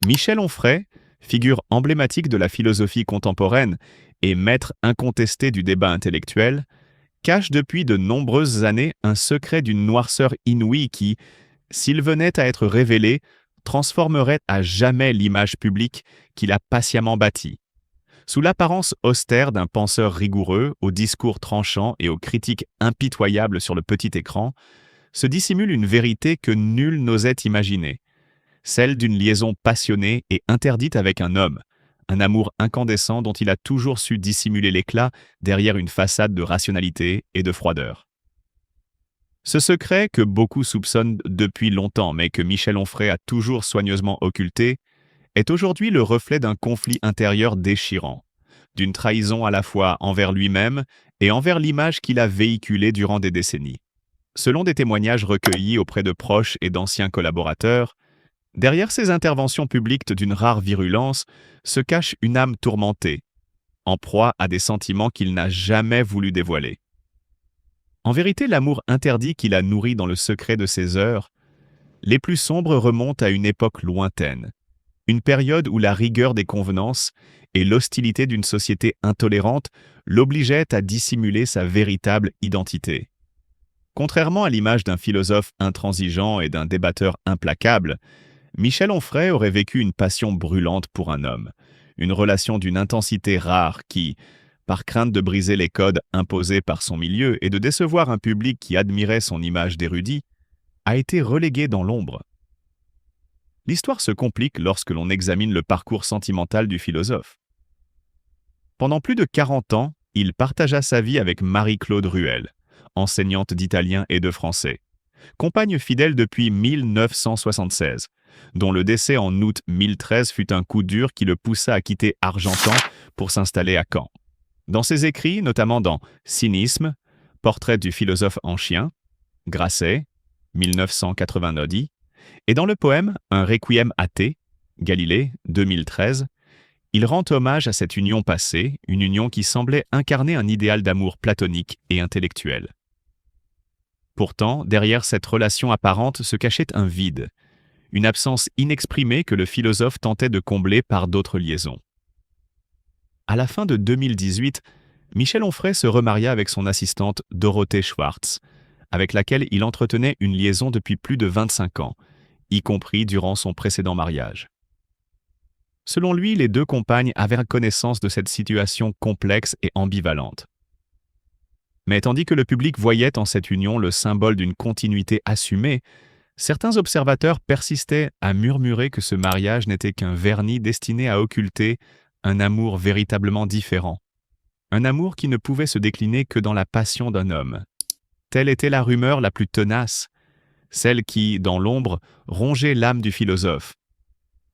Michel Onfray, figure emblématique de la philosophie contemporaine et maître incontesté du débat intellectuel, cache depuis de nombreuses années un secret d'une noirceur inouïe qui, s'il venait à être révélé, transformerait à jamais l'image publique qu'il a patiemment bâtie. Sous l'apparence austère d'un penseur rigoureux, au discours tranchant et aux critiques impitoyables sur le petit écran, se dissimule une vérité que nul n'osait imaginer, celle d'une liaison passionnée et interdite avec un homme, un amour incandescent dont il a toujours su dissimuler l'éclat derrière une façade de rationalité et de froideur. Ce secret que beaucoup soupçonnent depuis longtemps, mais que Michel Onfray a toujours soigneusement occulté, est aujourd'hui le reflet d'un conflit intérieur déchirant, d'une trahison à la fois envers lui-même et envers l'image qu'il a véhiculée durant des décennies. Selon des témoignages recueillis auprès de proches et d'anciens collaborateurs, derrière ces interventions publiques d'une rare virulence se cache une âme tourmentée, en proie à des sentiments qu'il n'a jamais voulu dévoiler. En vérité, l'amour interdit qu'il a nourri dans le secret de ses heures, les plus sombres remontent à une époque lointaine, une période où la rigueur des convenances et l'hostilité d'une société intolérante l'obligeaient à dissimuler sa véritable identité. Contrairement à l'image d'un philosophe intransigeant et d'un débatteur implacable, Michel Onfray aurait vécu une passion brûlante pour un homme, une relation d'une intensité rare qui, par crainte de briser les codes imposés par son milieu et de décevoir un public qui admirait son image d'érudit, a été reléguée dans l'ombre. L'histoire se complique lorsque l'on examine le parcours sentimental du philosophe. Pendant plus de 40 ans, il partagea sa vie avec Marie-Claude Ruel, enseignante d'italien et de français, compagne fidèle depuis 1976, dont le décès en août 1013 fut un coup dur qui le poussa à quitter Argentan pour s'installer à Caen. Dans ses écrits, notamment dans Cynisme, Portrait du philosophe en chien, Grasset, 1989, et dans le poème Un requiem athée, Galilée, 2013, il rend hommage à cette union passée, une union qui semblait incarner un idéal d'amour platonique et intellectuel. Pourtant, derrière cette relation apparente se cachait un vide, une absence inexprimée que le philosophe tentait de combler par d'autres liaisons. À la fin de 2018, Michel Onfray se remaria avec son assistante Dorothée Schwartz, avec laquelle il entretenait une liaison depuis plus de 25 ans, y compris durant son précédent mariage. Selon lui, les deux compagnes avaient connaissance de cette situation complexe et ambivalente. Mais tandis que le public voyait en cette union le symbole d'une continuité assumée, certains observateurs persistaient à murmurer que ce mariage n'était qu'un vernis destiné à occulter un amour véritablement différent, un amour qui ne pouvait se décliner que dans la passion d'un homme. Telle était la rumeur la plus tenace, celle qui, dans l'ombre, rongeait l'âme du philosophe,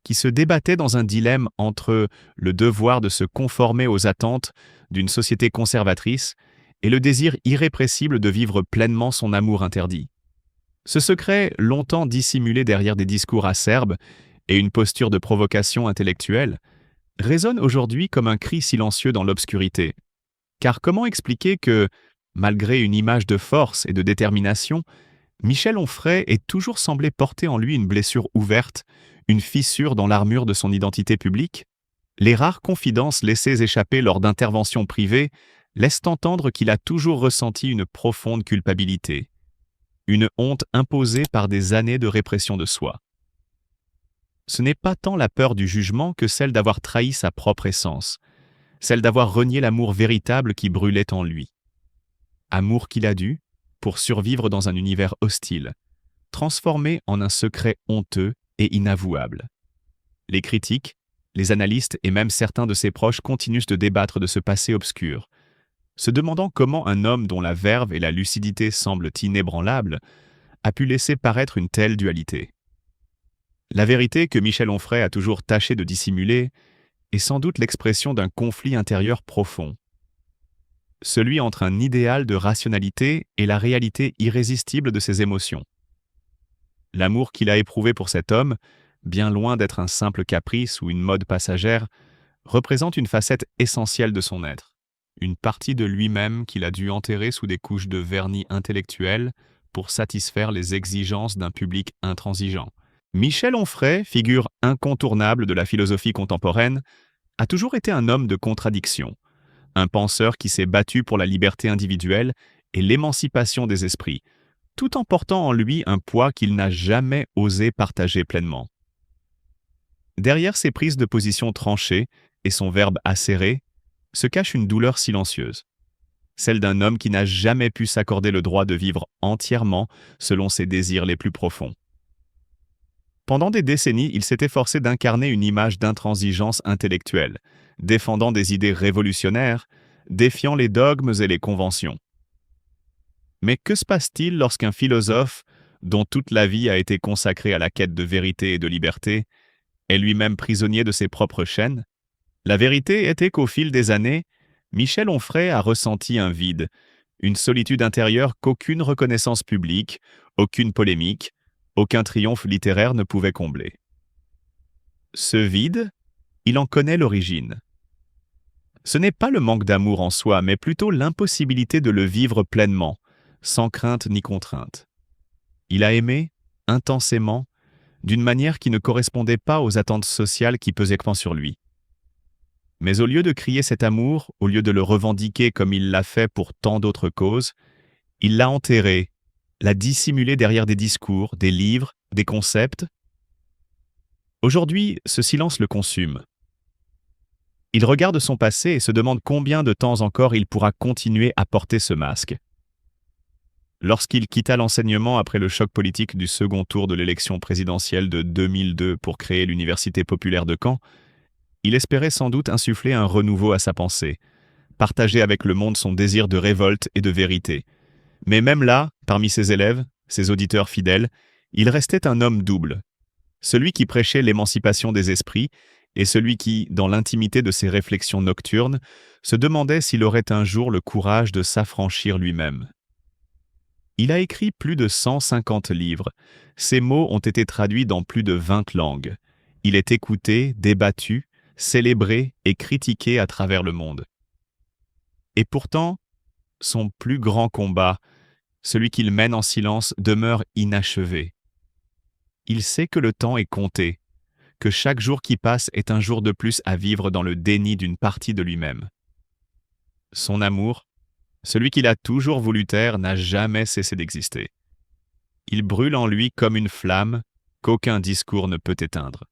qui se débattait dans un dilemme entre le devoir de se conformer aux attentes d'une société conservatrice et le désir irrépressible de vivre pleinement son amour interdit. Ce secret, longtemps dissimulé derrière des discours acerbes et une posture de provocation intellectuelle, résonne aujourd'hui comme un cri silencieux dans l'obscurité. Car comment expliquer que, malgré une image de force et de détermination, Michel Onfray ait toujours semblé porter en lui une blessure ouverte, une fissure dans l'armure de son identité publique? Les rares confidences laissées échapper lors d'interventions privées laissent entendre qu'il a toujours ressenti une profonde culpabilité, une honte imposée par des années de répression de soi. Ce n'est pas tant la peur du jugement que celle d'avoir trahi sa propre essence, celle d'avoir renié l'amour véritable qui brûlait en lui. Amour qu'il a dû, pour survivre dans un univers hostile, transformé en un secret honteux et inavouable. Les critiques, les analystes et même certains de ses proches continuent de débattre de ce passé obscur, se demandant comment un homme dont la verve et la lucidité semblent inébranlables a pu laisser paraître une telle dualité. La vérité que Michel Onfray a toujours tâché de dissimuler est sans doute l'expression d'un conflit intérieur profond, celui entre un idéal de rationalité et la réalité irrésistible de ses émotions. L'amour qu'il a éprouvé pour cet homme, bien loin d'être un simple caprice ou une mode passagère, représente une facette essentielle de son être, une partie de lui-même qu'il a dû enterrer sous des couches de vernis intellectuel pour satisfaire les exigences d'un public intransigeant. Michel Onfray, figure incontournable de la philosophie contemporaine, a toujours été un homme de contradiction, un penseur qui s'est battu pour la liberté individuelle et l'émancipation des esprits, tout en portant en lui un poids qu'il n'a jamais osé partager pleinement. Derrière ses prises de position tranchées et son verbe acéré, se cache une douleur silencieuse, celle d'un homme qui n'a jamais pu s'accorder le droit de vivre entièrement selon ses désirs les plus profonds. Pendant des décennies, il s'est efforcé d'incarner une image d'intransigeance intellectuelle, défendant des idées révolutionnaires, défiant les dogmes et les conventions. Mais que se passe-t-il lorsqu'un philosophe, dont toute la vie a été consacrée à la quête de vérité et de liberté, est lui-même prisonnier de ses propres chaînes? La vérité était qu'au fil des années, Michel Onfray a ressenti un vide, une solitude intérieure qu'aucune reconnaissance publique, aucune polémique, aucun triomphe littéraire ne pouvait combler. Ce vide, il en connaît l'origine. Ce n'est pas le manque d'amour en soi, mais plutôt l'impossibilité de le vivre pleinement, sans crainte ni contrainte. Il a aimé, intensément, d'une manière qui ne correspondait pas aux attentes sociales qui pesaient sur lui. Mais au lieu de crier cet amour, au lieu de le revendiquer comme il l'a fait pour tant d'autres causes, il l'a enterré, l'a dissimulé derrière des discours, des livres, des concepts. Aujourd'hui, ce silence le consume. Il regarde son passé et se demande combien de temps encore il pourra continuer à porter ce masque. Lorsqu'il quitta l'enseignement après le choc politique du second tour de l'élection présidentielle de 2002 pour créer l'Université populaire de Caen, il espérait sans doute insuffler un renouveau à sa pensée, partager avec le monde son désir de révolte et de vérité. Mais même là, parmi ses élèves, ses auditeurs fidèles, il restait un homme double. Celui qui prêchait l'émancipation des esprits et celui qui, dans l'intimité de ses réflexions nocturnes, se demandait s'il aurait un jour le courage de s'affranchir lui-même. Il a écrit plus de 150 livres. Ses mots ont été traduits dans plus de 20 langues. Il est écouté, débattu, célébré et critiqué à travers le monde. Et pourtant, son plus grand combat, celui qu'il mène en silence, demeure inachevé. Il sait que le temps est compté, que chaque jour qui passe est un jour de plus à vivre dans le déni d'une partie de lui-même. Son amour, celui qu'il a toujours voulu taire, n'a jamais cessé d'exister. Il brûle en lui comme une flamme qu'aucun discours ne peut éteindre.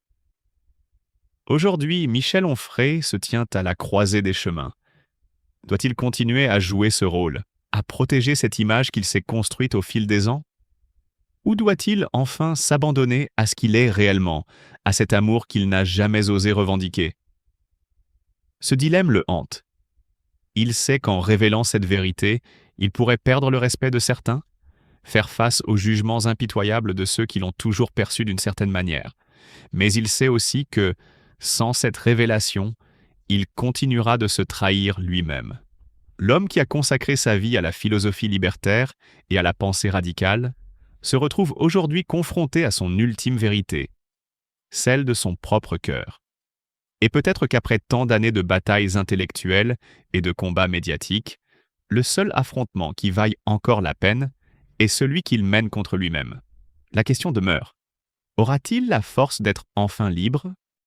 Aujourd'hui, Michel Onfray se tient à la croisée des chemins. Doit-il continuer à jouer ce rôle, à protéger cette image qu'il s'est construite au fil des ans? Ou doit-il enfin s'abandonner à ce qu'il est réellement, à cet amour qu'il n'a jamais osé revendiquer? Ce dilemme le hante. Il sait qu'en révélant cette vérité, il pourrait perdre le respect de certains, faire face aux jugements impitoyables de ceux qui l'ont toujours perçu d'une certaine manière. Mais il sait aussi que, sans cette révélation, il continuera de se trahir lui-même. L'homme qui a consacré sa vie à la philosophie libertaire et à la pensée radicale se retrouve aujourd'hui confronté à son ultime vérité, celle de son propre cœur. Et peut-être qu'après tant d'années de batailles intellectuelles et de combats médiatiques, le seul affrontement qui vaille encore la peine est celui qu'il mène contre lui-même. La question demeure. Aura-t-il la force d'être enfin libre?